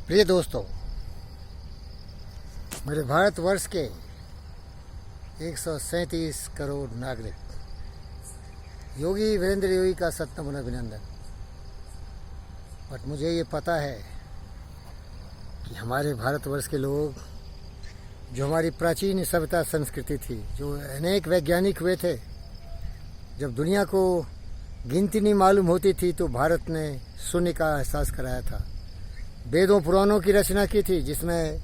प्रिय दोस्तों, मेरे भारतवर्ष के 137 करोड़ नागरिक योगी वीरेंद्र योगी का सत्नम अभिनंदन। बट मुझे ये पता है कि हमारे भारतवर्ष के लोग, जो हमारी प्राचीन सभ्यता संस्कृति थी, जो अनेक वैज्ञानिक हुए थे, जब दुनिया को गिनती नहीं मालूम होती थी तो भारत ने शून्य का एहसास कराया था। वेदों पुराणों की रचना की थी जिसमें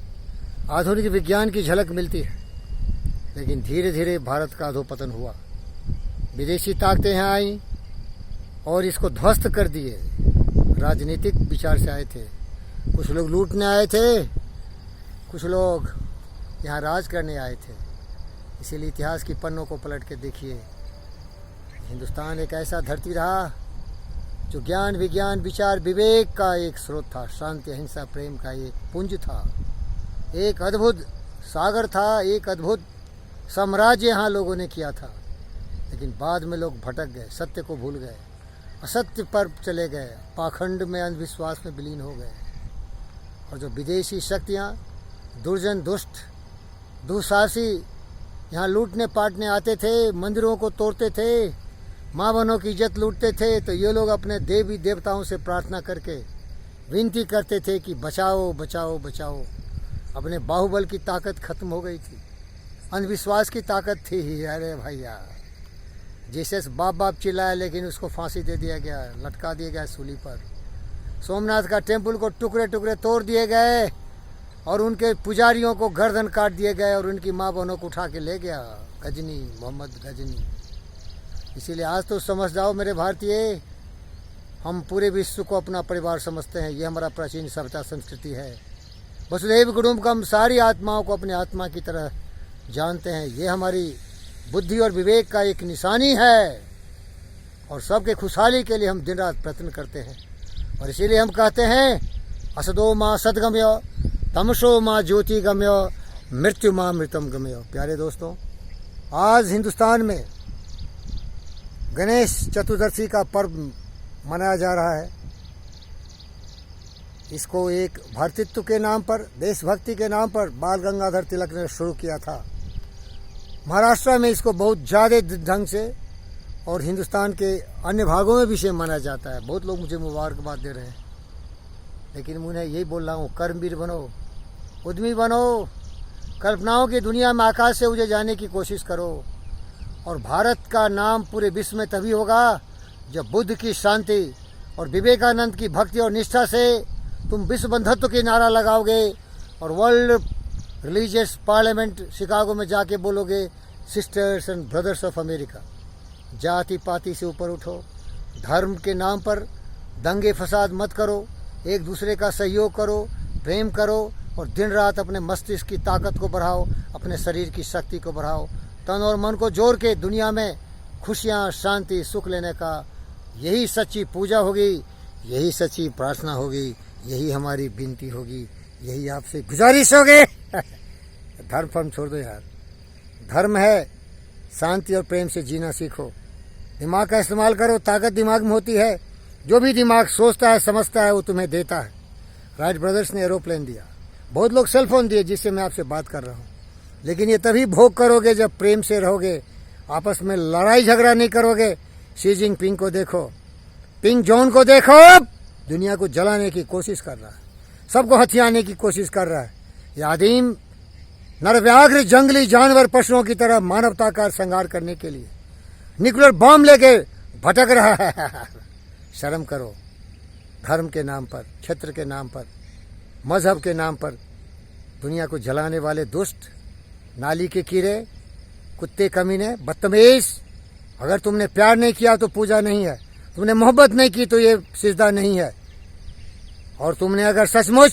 आधुनिक विज्ञान की झलक मिलती है। लेकिन धीरे धीरे भारत का अधोपतन हुआ। विदेशी ताकतें यहाँ आईं और इसको ध्वस्त कर दिए। राजनीतिक विचार से आए थे, कुछ लोग लूटने आए थे, कुछ लोग यहाँ राज करने आए थे। इसीलिए इतिहास की पन्नों को पलट के देखिए, हिंदुस्तान एक ऐसा धरती रहा जो ज्ञान विज्ञान विचार विवेक का एक स्रोत था, शांति अहिंसा प्रेम का एक पुंज था, एक अद्भुत सागर था, एक अद्भुत साम्राज्य यहाँ लोगों ने किया था। लेकिन बाद में लोग भटक गए, सत्य को भूल गए, असत्य पर चले गए, पाखंड में अंधविश्वास में विलीन हो गए। और जो विदेशी शक्तियाँ, दुर्जन दुष्ट दुशासी यहाँ लूटने पाटने आते थे, मंदिरों को तोड़ते थे, माँ बहनों की इज्जत लूटते थे, तो ये लोग अपने देवी देवताओं से प्रार्थना करके विनती करते थे कि बचाओ बचाओ बचाओ। अपने बाहुबल की ताकत खत्म हो गई थी, अंधविश्वास की ताकत थी ही। अरे भैया, जीसस बाप बाप चिल्लाया लेकिन उसको फांसी दे दिया गया, लटका दिया गया सूली पर। सोमनाथ का टेम्पल को टुकड़े टुकड़े तोड़ दिए गए और उनके पुजारियों को गर्दन काट दिए गए और उनकी माँ बहनों को उठा के ले गया गजनी, मोहम्मद गजनी। इसीलिए आज तो समझ जाओ मेरे भारतीय, हम पूरे विश्व को अपना परिवार समझते हैं। ये हमारा प्राचीन सभ्यता संस्कृति है। वसुधैव कुटुम्बकम, सारी आत्माओं को अपनी आत्मा की तरह जानते हैं। ये हमारी बुद्धि और विवेक का एक निशानी है और सबके खुशहाली के लिए हम दिन रात प्रयत्न करते हैं। और इसीलिए हम कहते हैं, असदो माँ सदगम्य, तमसो माँ ज्योति गम्य, मृत्यु माँ मृतम गम्य। प्यारे दोस्तों, आज हिंदुस्तान में गणेश चतुर्दशी का पर्व मनाया जा रहा है। इसको एक भ्रातृत्व के नाम पर, देशभक्ति के नाम पर बाल गंगाधर तिलक ने शुरू किया था। महाराष्ट्र में इसको बहुत ज़्यादा ढंग से और हिंदुस्तान के अन्य भागों में भी इसे मनाया जाता है। बहुत लोग मुझे मुबारकबाद दे रहे हैं, लेकिन मुझे यही बोल रहा हूँ, कर्मवीर बनो, उद्यमी बनो, कल्पनाओं की दुनिया में आकाश से उजे जाने की कोशिश करो। और भारत का नाम पूरे विश्व में तभी होगा जब बुद्ध की शांति और विवेकानंद की भक्ति और निष्ठा से तुम विश्व बंधुत्व की नारा लगाओगे और वर्ल्ड रिलीजियस पार्लियामेंट शिकागो में जाके बोलोगे, sisters and brothers of America, जाति पाति से ऊपर उठो, धर्म के नाम पर दंगे फसाद मत करो, एक दूसरे का सहयोग करो, प्रेम करो और दिन रात अपने मस्तिष्क की ताकत को बढ़ाओ, अपने शरीर की शक्ति को बढ़ाओ, तन और मन को जोड़ के दुनिया में खुशियाँ शांति सुख लेने का यही सच्ची पूजा होगी, यही सच्ची प्रार्थना होगी, यही हमारी विनती होगी, यही आपसे गुजारिश होगी। धर्म फर्म छोड़ दो यार। धर्म है शांति और प्रेम से जीना सीखो, दिमाग का इस्तेमाल करो, ताकत दिमाग में होती है। जो भी दिमाग सोचता है समझता है वो तुम्हें देता है। राइट ब्रदर्स ने एरोप्लेन दिया, बहुत लोग सेलफोन दिए जिससे मैं आपसे बात कर रहा हूँ। लेकिन ये तभी भोग करोगे जब प्रेम से रहोगे, आपस में लड़ाई झगड़ा नहीं करोगे। शी जिनपिंग को देखो, पिंग जॉन को देखो, दुनिया को जलाने की कोशिश कर रहा है, सबको हथियाने की कोशिश कर रहा है। ये आदिम नरव्याघ्र जंगली जानवर पशुओं की तरह मानवता का संहार करने के लिए न्यूक्लियर बॉम्ब लेके भटक रहा है। शर्म करो। धर्म के नाम पर, क्षेत्र के नाम पर, मजहब के नाम पर दुनिया को जलाने वाले दुष्ट, नाली के कीड़े, कुत्ते कमीने, बदतमीज। अगर तुमने प्यार नहीं किया तो पूजा नहीं है, तुमने मोहब्बत नहीं की तो ये सिजदा नहीं है। और तुमने अगर सचमुच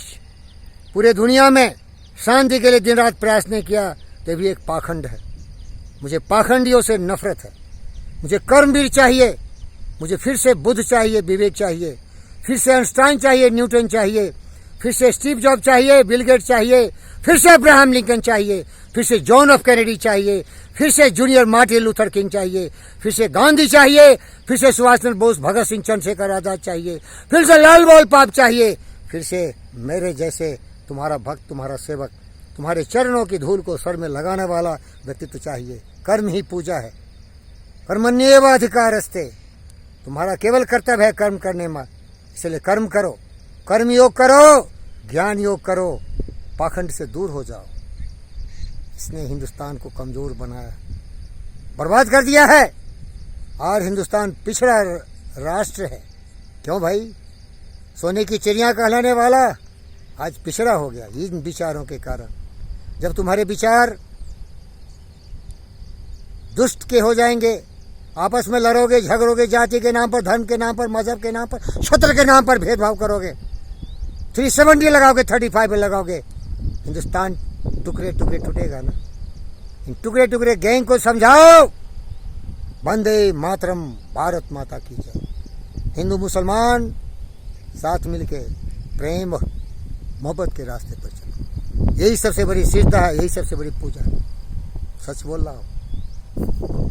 पूरे दुनिया में शांति के लिए दिन रात प्रयास नहीं किया तो भी एक पाखंड है। मुझे पाखंडियों से नफरत है। मुझे कर्मवीर चाहिए, मुझे फिर से बुद्ध चाहिए, विवेक चाहिए, फिर से आइंस्टाइन चाहिए, न्यूटन चाहिए, फिर से स्टीव जॉब चाहिए, बिल गेट चाहिए, फिर से अब्राहम लिंकन चाहिए, फिर से जॉन एफ कैनेडी चाहिए, फिर से जूनियर मार्टिन लूथर किंग चाहिए, फिर से गांधी चाहिए, फिर से सुभाष चंद्र बोस, भगत सिंह, चंद्रशेखर आजाद चाहिए, फिर से लाल बहादुर पाप चाहिए, फिर से मेरे जैसे तुम्हारा भक्त, तुम्हारा सेवक, तुम्हारे चरणों की धूल को सर में लगाने वाला व्यक्तित्व चाहिए। कर्म ही पूजा है। कर्मण्येव अधिकारस्ते, तुम्हारा केवल कर्तव्य है कर्म करने में, इसलिए कर्म करो, कर्म योग करो, ज्ञान योग करो, पाखंड से दूर हो जाओ। इसने हिंदुस्तान को कमजोर बनाया, बर्बाद कर दिया है। और हिंदुस्तान पिछड़ा राष्ट्र है। क्यों भाई? सोने की चिड़िया कहलाने वाला आज पिछड़ा हो गया इन विचारों के कारण। जब तुम्हारे विचार दुष्ट के हो जाएंगे, आपस में लड़ोगे, झगड़ोगे, जाति के नाम पर, धर्म के नाम पर, मजहब के नाम पर, क्षेत्र के नाम पर भेदभाव करोगे, 370 लगाओगे, 35 लगाओगे, हिंदुस्तान टुकड़े टुकड़े टूटेगा ना। इन टुकड़े टुकड़े गैंग को समझाओ, वंदे मातरम, भारत माता की जय। हिंदू मुसलमान साथ मिलके प्रेम और मोहब्बत के रास्ते पर चलो। यही सबसे बड़ी सिद्धता है, यही सबसे बड़ी पूजा है। सच बोल रहा हूँ।